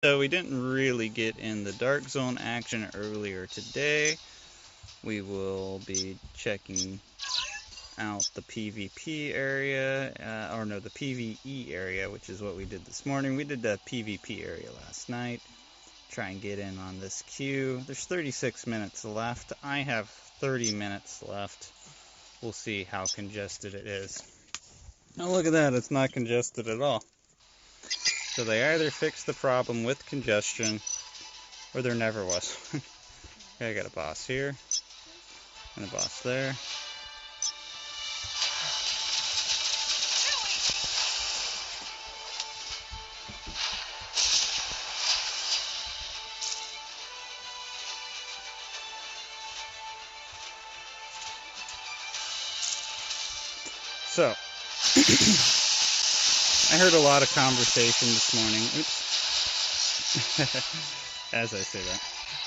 So we didn't really get in the Dark Zone action earlier today. We will be checking out the PvP area, or no, the PVE area, which is what we did this morning. We did the PvP area last night. Try and get in on this queue. There's 36 minutes left. I have 30 minutes left. We'll see how congested it is. Oh, look at that. It's not congested at all. So they either fixed the problem with congestion, or there never was. Okay, I got a boss here, and a boss there. So, I heard a lot of conversation this morning. Oops. As I say that.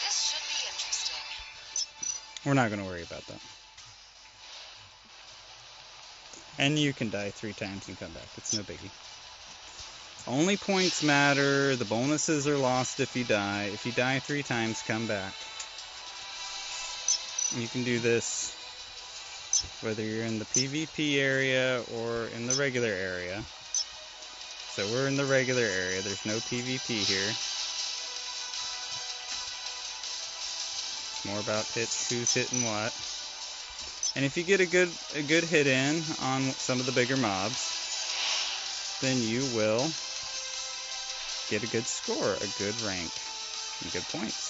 This should be interesting. We're not going to worry about that. And you can die 3 times and come back. It's no biggie. Only points matter. The bonuses are lost if you die. If you die 3 times, come back. You can do this whether you're in the PvP area or in the regular area. So we're in the regular area. There's no PvP here. It's more about who's hitting what. And if you get a good hit in on some of the bigger mobs, then you will get a good score, a good rank, and good points.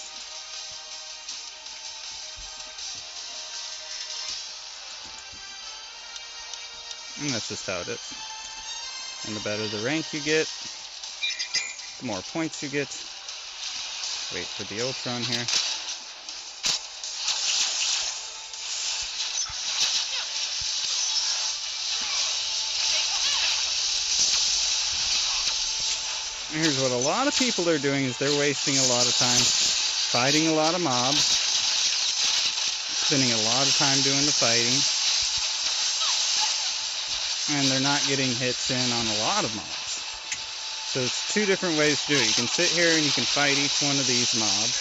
And that's just how it is. And the better the rank you get, the more points you get. Wait for the Ultron here. Here's what a lot of people are doing is they're wasting a lot of time fighting a lot of mobs, spending a lot of time doing the fighting, and they're not getting hits in on a lot of mobs. So it's 2 different ways to do it. You can sit here and you can fight each one of these mobs,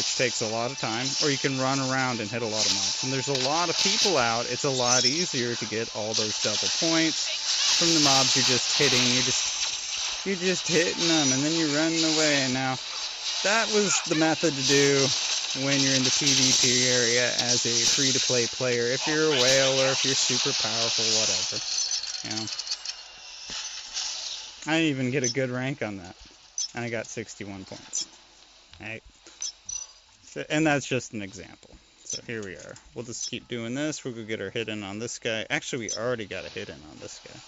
which takes a lot of time, or you can run around and hit a lot of mobs. And there's a lot of people out. It's a lot easier to get all those double points from the mobs you're just hitting. You're just hitting them, and then you're running away. And now, that was the method to do when you're in the PvP area as a free-to-play player. If you're a whale or if you're super powerful, whatever. You know. I didn't even get a good rank on that, and I got 61 points. Right? So, and that's just an example. So here we are. We'll just keep doing this. We'll go get our hit in on this guy. Actually, we already got a hit in on this guy.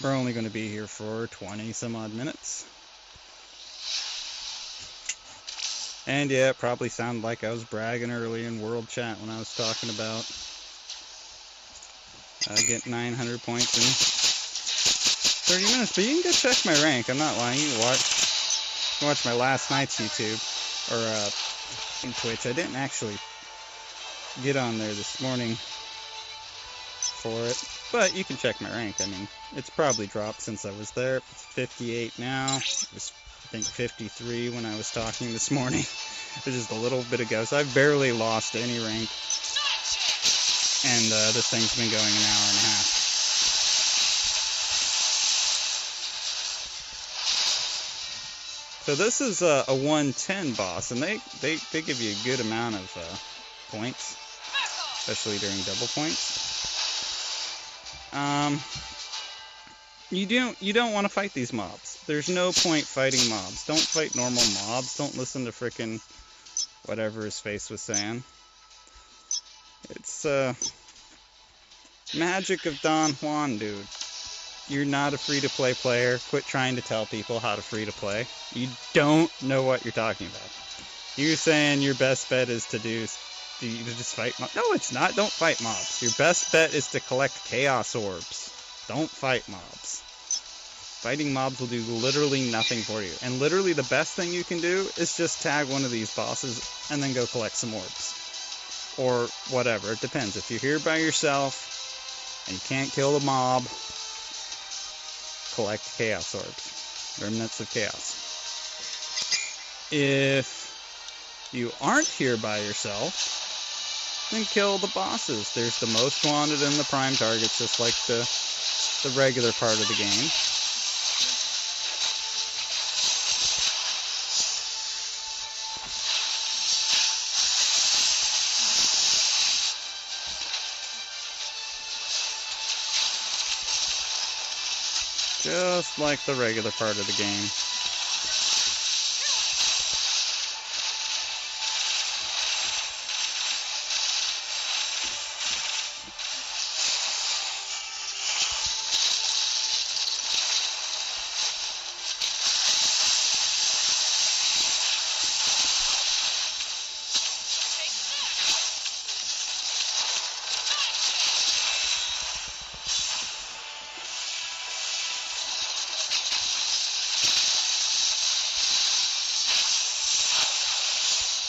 We're only going to be here for 20 some odd minutes. And yeah, it probably sounded like I was bragging early in World Chat when I was talking about getting 900 points in 30 minutes. But you can go check my rank. I'm not lying. You can watch my last night's YouTube or in Twitch. I didn't actually get on there this morning for it. But you can check my rank. I mean, it's probably dropped since I was there. It's 58 now. It was, I think, 53 when I was talking this morning. It was just a little bit ago. So I've barely lost any rank. And this thing's been going an hour and a half. So this is a 110 boss. And they give you a good amount of points. Especially during double points. You don't want to fight these mobs. There's no point fighting mobs. Don't fight normal mobs. Don't listen to frickin' whatever his face was saying. It's magic of Don Juan, dude. You're not a free-to-play player. Quit trying to tell people how to free-to-play. You don't know what you're talking about. You're saying your best bet is to just fight mobs. No, it's not. Don't fight mobs. Your best bet is to collect chaos orbs. Don't fight mobs. Fighting mobs will do literally nothing for you. And literally the best thing you can do is just tag one of these bosses and then go collect some orbs. Or whatever. It depends. If you're here by yourself and you can't kill the mob, collect chaos orbs. Remnants of Chaos. If you aren't here by yourself, then kill the bosses. There's the most wanted and the prime targets, just like the regular part of the game. Just like the regular part of the game.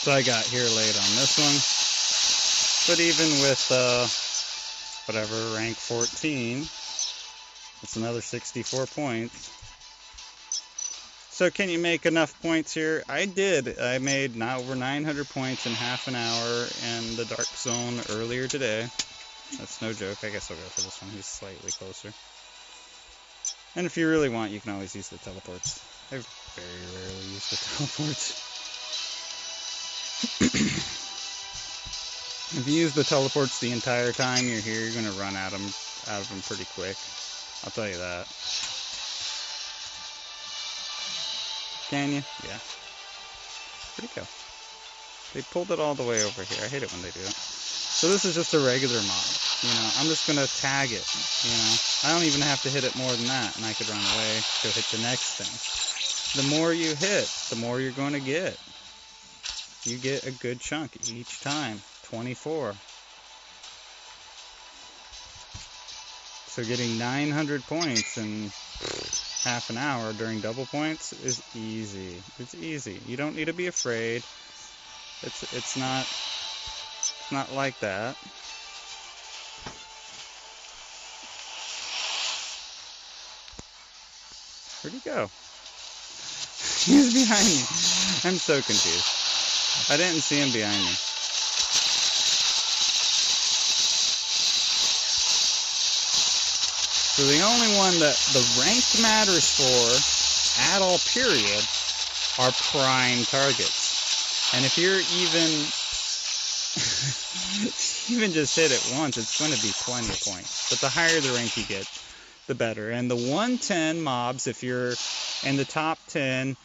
So I got here late on this one, but even with whatever, rank 14, it's another 64 points. So can you make enough points here? I did. I made now over 900 points in half an hour in the Dark Zone earlier today. That's no joke. I guess I'll go for this one. He's slightly closer. And if you really want, you can always use the teleports. I very rarely use the teleports. If you use the teleports the entire time you're here, you're gonna run out of them pretty quick. I'll tell you that. Can you? Yeah. Pretty cool. They pulled it all the way over here. I hate it when they do it. So this is just a regular mob. You know, I'm just gonna tag it. You know, I don't even have to hit it more than that, and I could run away to hit the next thing. The more you hit, the more you're going to get. You get a good chunk each time. 24. So getting 900 points in half an hour during double points is easy. It's easy. You don't need to be afraid. It's not like that. Where'd he go? He's behind me. I'm so confused. I didn't see him behind me. So the only one that the rank matters for at all period are prime targets. And if you're even just hit it once, it's going to be plenty of points. But the higher the rank you get, the better. And the 110 mobs, if you're in the top 10,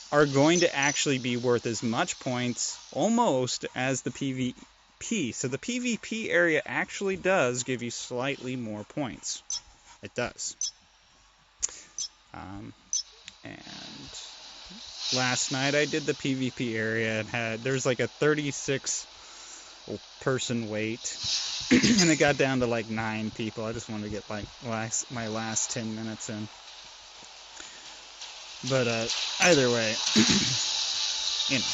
are going to actually be worth as much points almost as the PvP. So the PvP area actually does give you slightly more points. It does. And last night I did the PvP area and there's like a 36 person wait. And it got down to like 9 people. I just wanted to get like my last 10 minutes in. But either way, you know,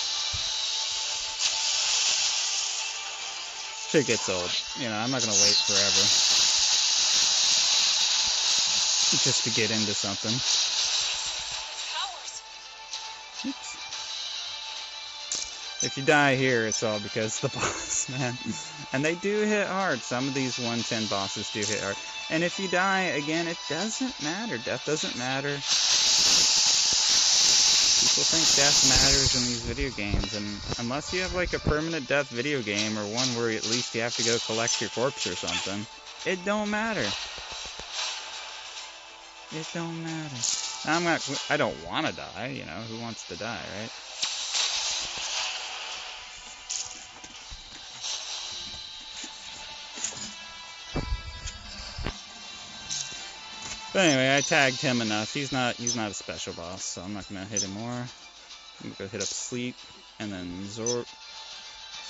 shit gets old. You know, I'm not gonna wait forever just to get into something. Oops. If you die here, it's all because the boss, man. And they do hit hard. Some of these 110 bosses do hit hard. And if you die again, it doesn't matter. Death doesn't matter. People think death matters in these video games, and unless you have like a permanent death video game or one where at least you have to go collect your corpse or something, it don't matter. It don't matter. I don't want to die, you know, who wants to die, right? But anyway, I tagged him enough. He's not a special boss, so I'm not gonna hit him more. I'm gonna go hit up Sleep and then Zorp.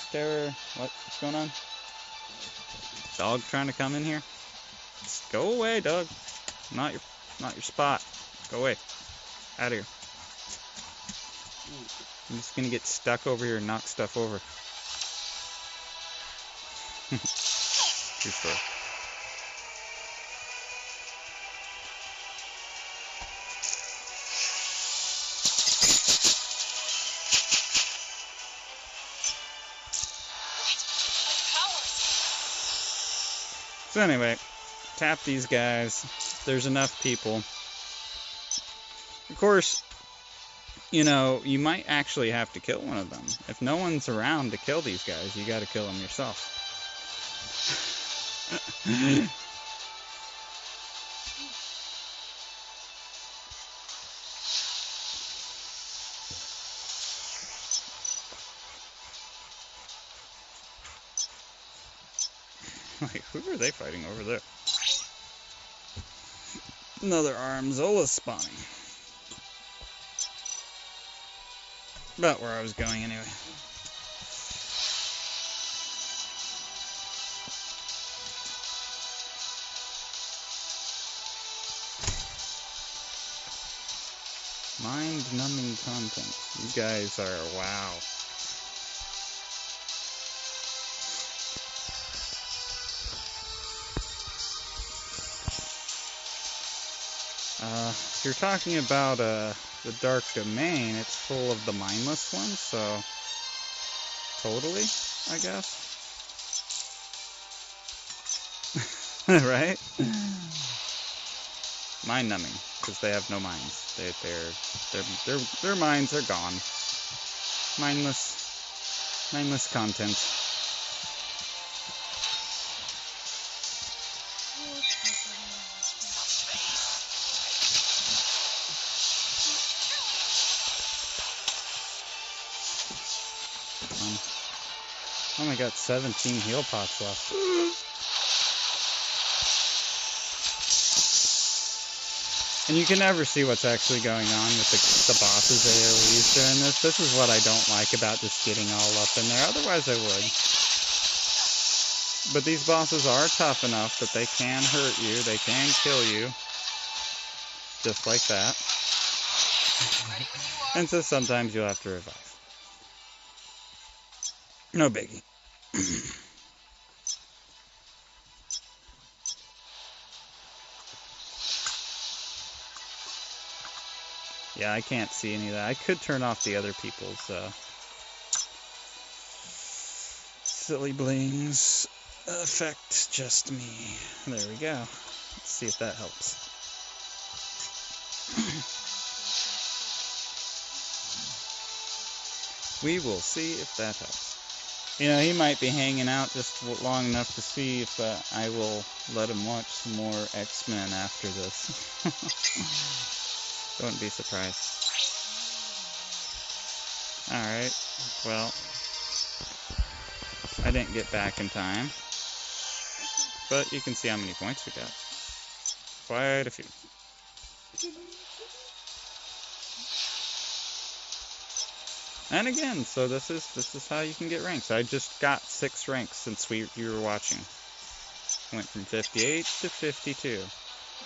Starer, what's going on? Dog trying to come in here? Just go away, dog. Not your spot. Go away. Out of here. I'm just gonna get stuck over here and knock stuff over. True story. So anyway, tap these guys. There's enough people. Of course, you know, you might actually have to kill one of them. If no one's around to kill these guys, you gotta kill them yourself. Like, who are they fighting over there? Another Armzola spawning. About where I was going anyway. Mind-numbing content. You guys are wow. If you're talking about the Dark Domain, it's full of the mindless ones, so totally, I guess. Right? Mind numbing, because they have no minds. Their minds are gone. Mindless content. Only got 17 heal pots left. And you can never see what's actually going on with the boss's AoEs during this. This is what I don't like about just getting all up in there. Otherwise I would. But these bosses are tough enough that they can hurt you. They can kill you. Just like that. And so sometimes you'll have to revive. No biggie. Yeah, I can't see any of that. I could turn off the other people's silly blings affect just me. There we go. Let's see if that helps. We will see if that helps. You know, he might be hanging out just long enough to see if I will let him watch some more X-Men after this. Don't be surprised. Alright, well, I didn't get back in time, but you can see how many points we got. Quite a few. And again, so this is how you can get ranks. I just got 6 ranks since you were watching. Went from 58 to 52.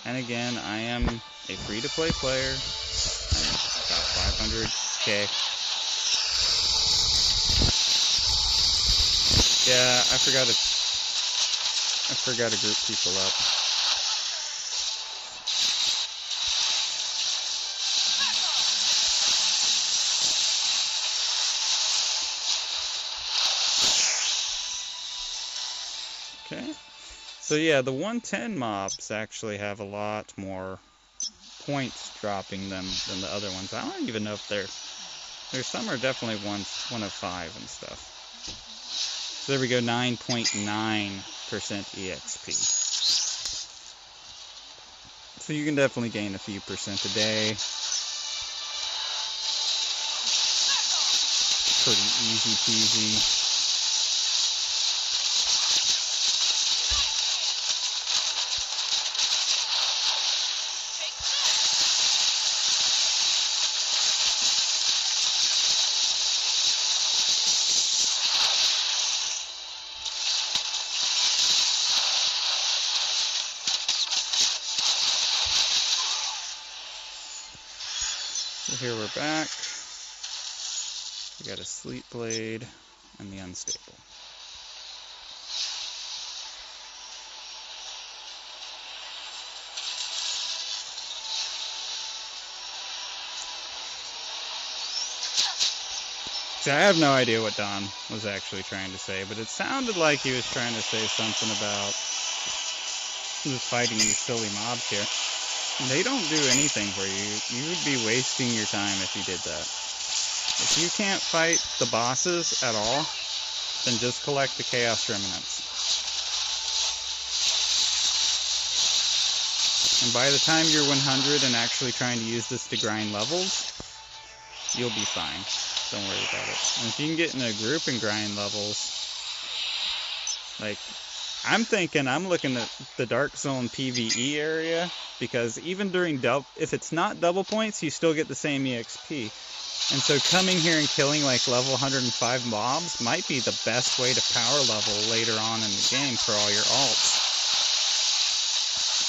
And again, I am a free-to-play player. I'm about 500k. Yeah, I forgot to group people up. Okay. So yeah, the 110 mobs actually have a lot more points dropping them than the other ones. I don't even know if there's some are definitely one of 5 and stuff. So there we go, 9.9% EXP. So you can definitely gain a few percent a day. Pretty easy peasy. So here we're back. We got a Sleep Blade and the Unstable. See, I have no idea what Don was actually trying to say, but it sounded like he was trying to say something about just fighting these silly mobs here. They don't do anything for you. You would be wasting your time if you did that. If you can't fight the bosses at all, then just collect the Chaos Remnants. And by the time you're 100 and actually trying to use this to grind levels, you'll be fine. Don't worry about it. And if you can get in a group and grind levels, like, I'm looking at the Dark Zone PVE area, because even during if it's not double points, you still get the same EXP. And so coming here and killing like level 105 mobs might be the best way to power level later on in the game for all your alts.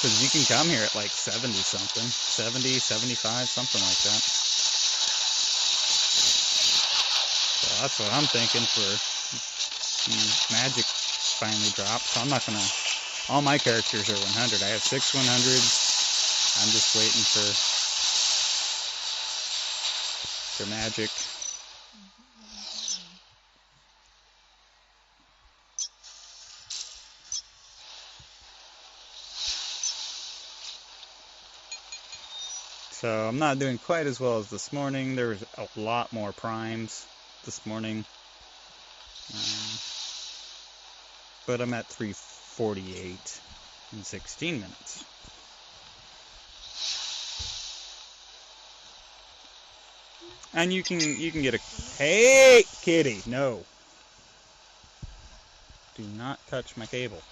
Because you can come here at like 70 something, 70, 75, something like that. So that's what I'm thinking for magic finally dropped. So I'm not gonna, all my characters are 100. I have 6 100s. I'm just waiting for magic. So I'm not doing quite as well as this morning. There was a lot more primes this morning. But I'm at 348 in 16 minutes. And you can get a, hey kitty, no. Do not touch my cable.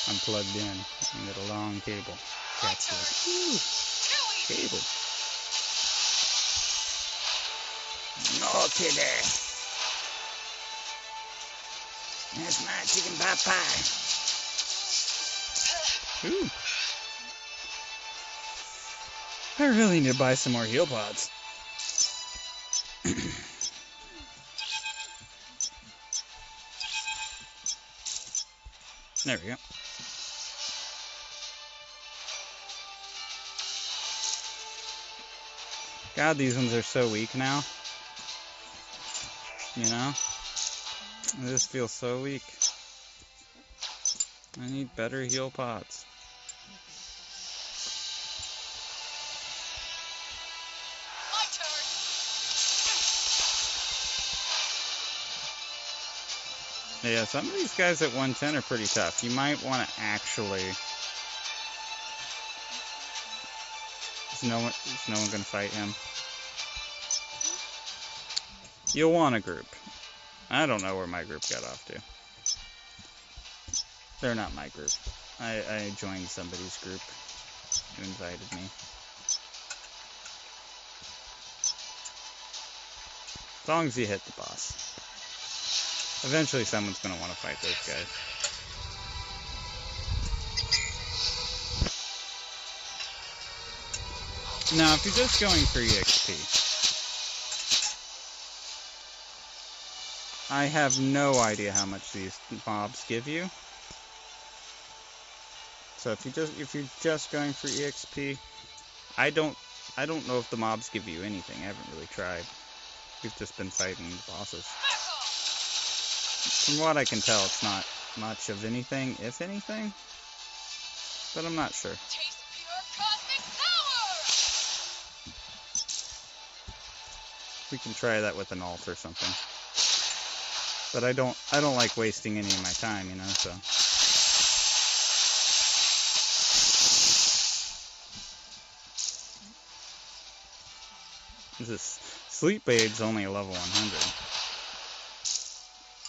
I'm plugged in. I get a long cable. Cat's like, ooh, cable. No kitty. That's my chicken pot pie. Ooh. I really need to buy some more heal pods. There we go. God, these ones are so weak now. You know? This feels so weak. I need better heal pods. My turn. Yeah, some of these guys at 110 are pretty tough. You might want to actually... Is no one going to fight him? You'll want a group. I don't know where my group got off to. They're not my group. I joined somebody's group who invited me. As long as you hit the boss. Eventually someone's going to want to fight those guys. Now, if you're just going for EXP, I have no idea how much these mobs give you. So if you're just going for EXP, I don't know if the mobs give you anything. I haven't really tried. We've just been fighting the bosses. From what I can tell, it's not much of anything, if anything. But I'm not sure. Taste pure cosmic power. We can try that with an alt or something. But I don't like wasting any of my time, you know, so. This Sleep Aid's only a level 100.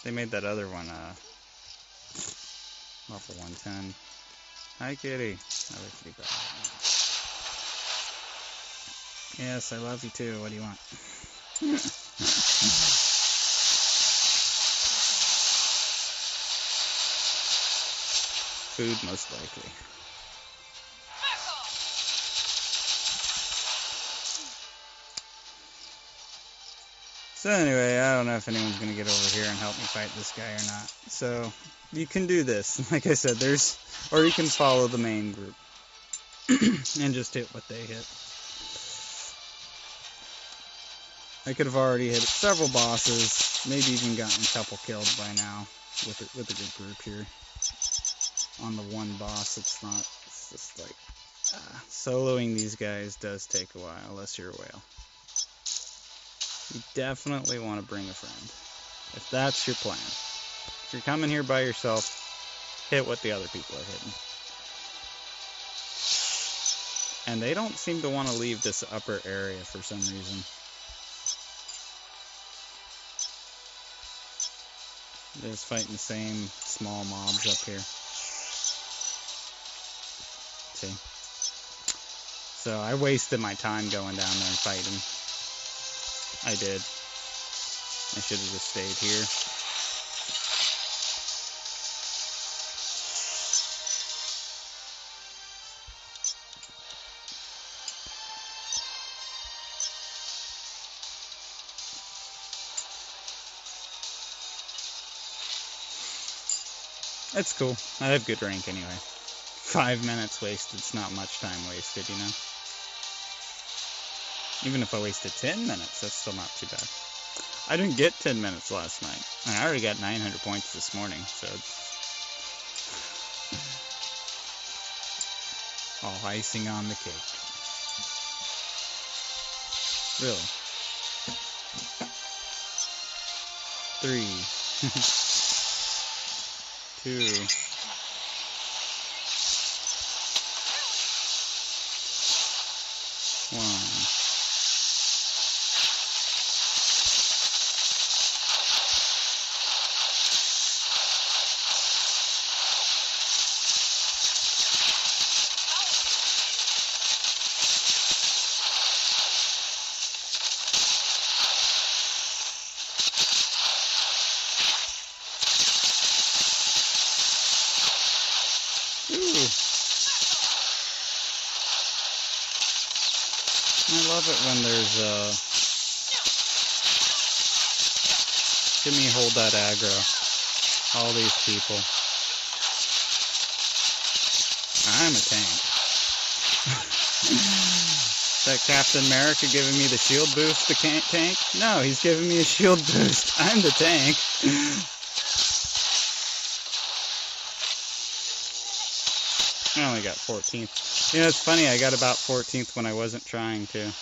They made that other one level 110. Hi, kitty. Another kitty pie. Yes, I love you too. What do you want? Food, most likely. So anyway, I don't know if anyone's going to get over here and help me fight this guy or not. So, you can do this. Like I said, or you can follow the main group. And just hit what they hit. I could have already hit several bosses. Maybe even gotten a couple killed by now. with a good group here. On the one boss, it's just like soloing these guys does take a while unless you're a whale. You definitely want to bring a friend if that's your plan. If you're coming here by yourself, hit what the other people are hitting. And they don't seem to want to leave this upper area for some reason. They're just fighting the same small mobs up here. See? So I wasted my time going down there and fighting. I did. I should have just stayed here. That's cool. I have good rank anyway. 5 minutes wasted, it's not much time wasted, you know? Even if I wasted 10 minutes, that's still not too bad. I didn't get 10 minutes last night. And I already got 900 points this morning, so it's all icing on the cake. Really. 3, 2, 1. I love it when there's give me hold that aggro. All these people. I'm a tank. Is that Captain America giving me the shield boost, the tank? No, he's giving me a shield boost. I'm the tank. I only got 14th. You know, it's funny, I got about 14th when I wasn't trying to.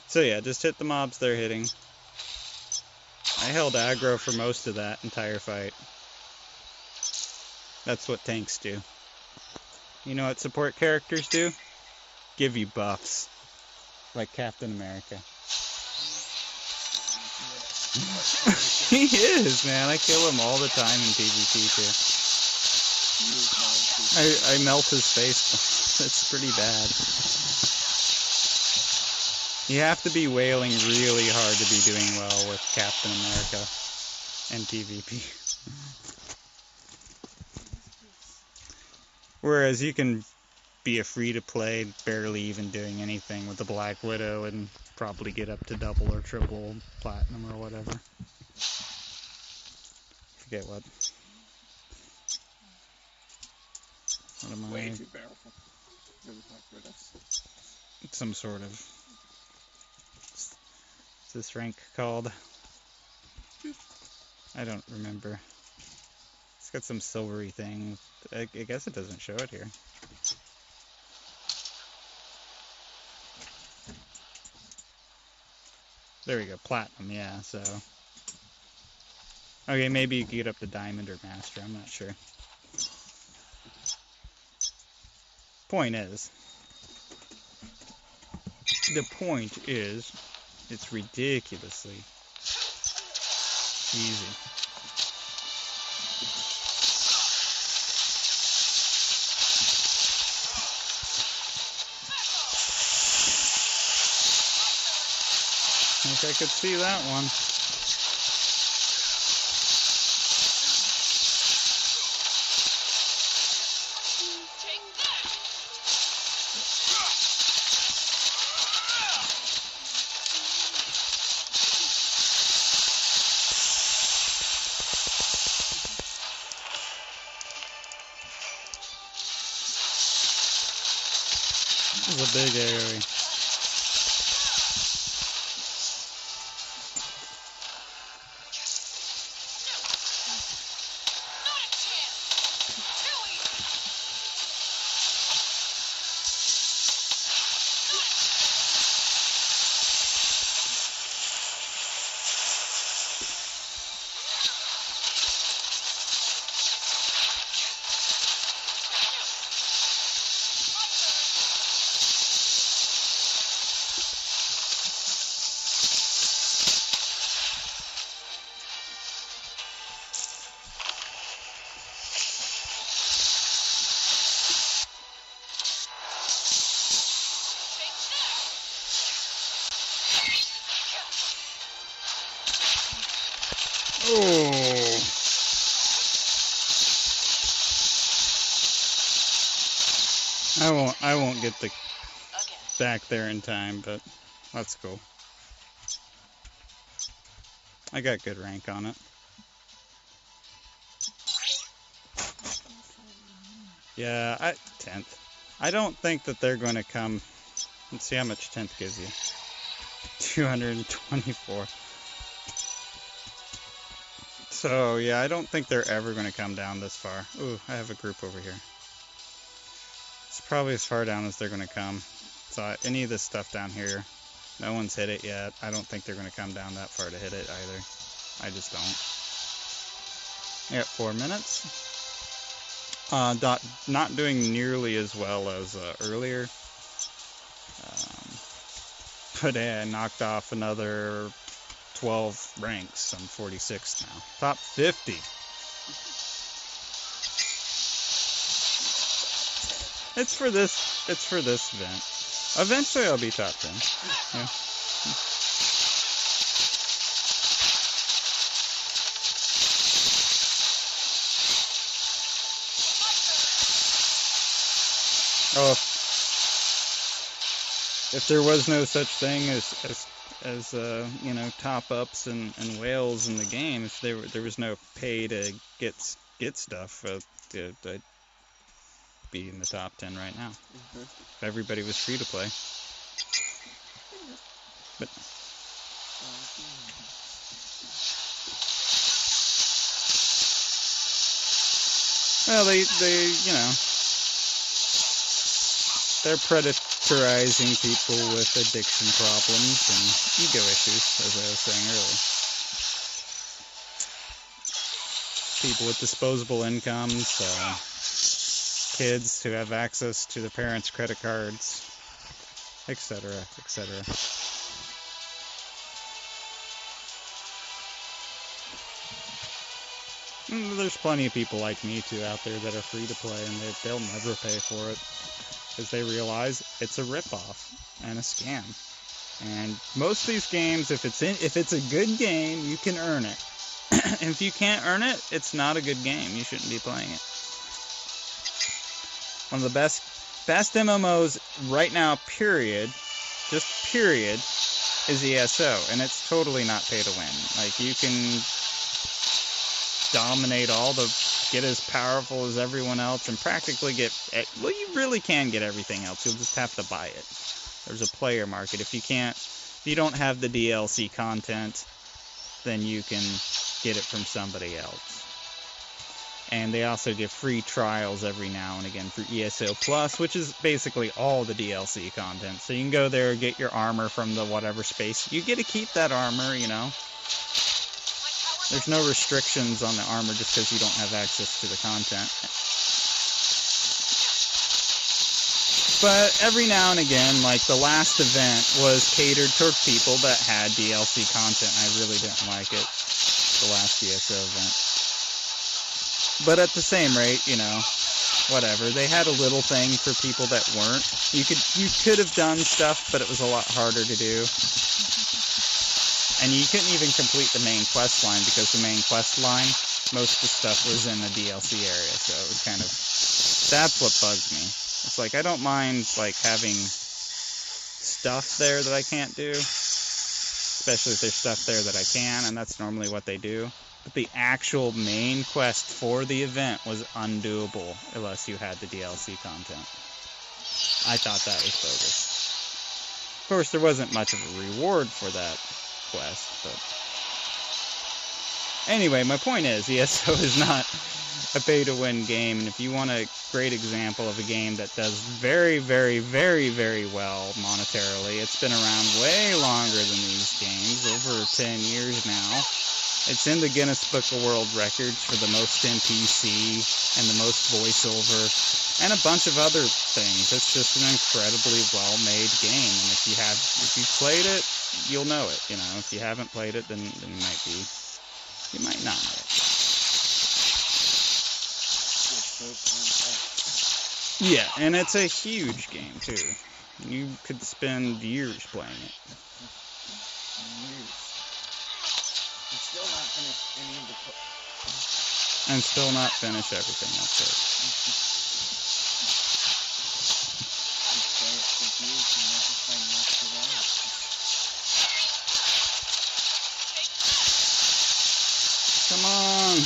So yeah, just hit the mobs they're hitting. I held aggro for most of that entire fight. That's what tanks do. You know what support characters do? Give you buffs. Like Captain America. He is, man. I kill him all the time in PvP too. I melt his face. It's pretty bad. You have to be wailing really hard to be doing well with Captain America and PvP. Whereas you can be a free-to-play, barely even doing anything with the Black Widow and probably get up to double or triple platinum or whatever. Forget what. What am I? Way too powerful. Some sort of. What's this rank called? I don't remember. It's got some silvery thing. I guess it doesn't show it here. There we go, platinum, yeah, so. Okay, maybe you can get up to diamond or master, I'm not sure. Point is, it's ridiculously easy. I wish I could see that one. This is a big area. Oh. I won't get the back there in time, but that's cool. I got good rank on it. Yeah, 10th. I don't think that they're going to come. Let's see how much 10th gives you. 224. So, yeah, I don't think they're ever going to come down this far. Ooh, I have a group over here. It's probably as far down as they're going to come. So, any of this stuff down here, no one's hit it yet. I don't think they're going to come down that far to hit it either. I just don't. I got 4 minutes. Not doing nearly as well as earlier. But I knocked off another 12 ranks. I'm 46 now. Top 50. It's for this event. Eventually I'll be top 10. Yeah. Oh, if there was no such thing as you know, top ups and whales in the game, if there was no pay to get stuff, I'd be in the top 10 right now. If everybody was free to play. But well, they you know, they're predatorizing people with addiction problems and ego issues, as I was saying earlier. People with disposable incomes, kids who have access to their parents' credit cards, etc., etc. There's plenty of people like me too out there that are free to play, and they'll never pay for it because they realize it's a ripoff and a scam. And most of these games, if it's a good game, you can earn it. And if you can't earn it, it's not a good game. You shouldn't be playing it. One of the best MMOs right now, period, just period, is ESO, and it's totally not pay to win. Like, you can dominate get as powerful as everyone else, and practically well, you really can get everything else. You'll just have to buy it. There's a player market. If you don't have the DLC content, then you can get it from somebody else. And they also give free trials every now and again for ESO Plus, which is basically all the DLC content. So you can go there, get your armor from the whatever space. You get to keep that armor, you know. There's no restrictions on the armor just because you don't have access to the content. But every now and again, like the last event was catered toward people that had DLC content. I really didn't like it, the last ESO event. But at the same rate, you know, whatever. They had a little thing for people that weren't. You could have done stuff, but it was a lot harder to do. And you couldn't even complete the main quest line because the main quest line, most of the stuff was in the DLC area. So it was kind of, that's what bugged me. It's like, I don't mind like having stuff there that I can't do, especially if there's stuff there that I can, and that's normally what they do. But the actual main quest for the event was undoable unless you had the DLC content. I thought that was bogus. Of course, there wasn't much of a reward for that quest, but anyway, my point is, ESO is not a pay-to-win game, and if you want a great example of a game that does very, very, very, very well monetarily, it's been around way longer than these games, over 10 years now. It's in the Guinness Book of World Records for the most NPC and the most voiceover and a bunch of other things. It's just an incredibly well-made game, and if you've played it, you'll know it. You know, if you haven't played it, then you might not know it. Yeah, and it's a huge game too. You could spend years playing it. It's still not finished any of the And still not finish everything, okay. Come on!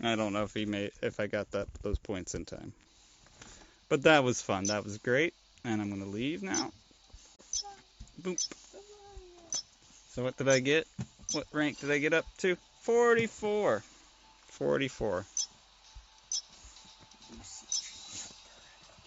I don't know if I got those points in time. But that was fun. That was great. And I'm going to leave now. Boop. So what did I get? What rank did I get up to? 44. 44.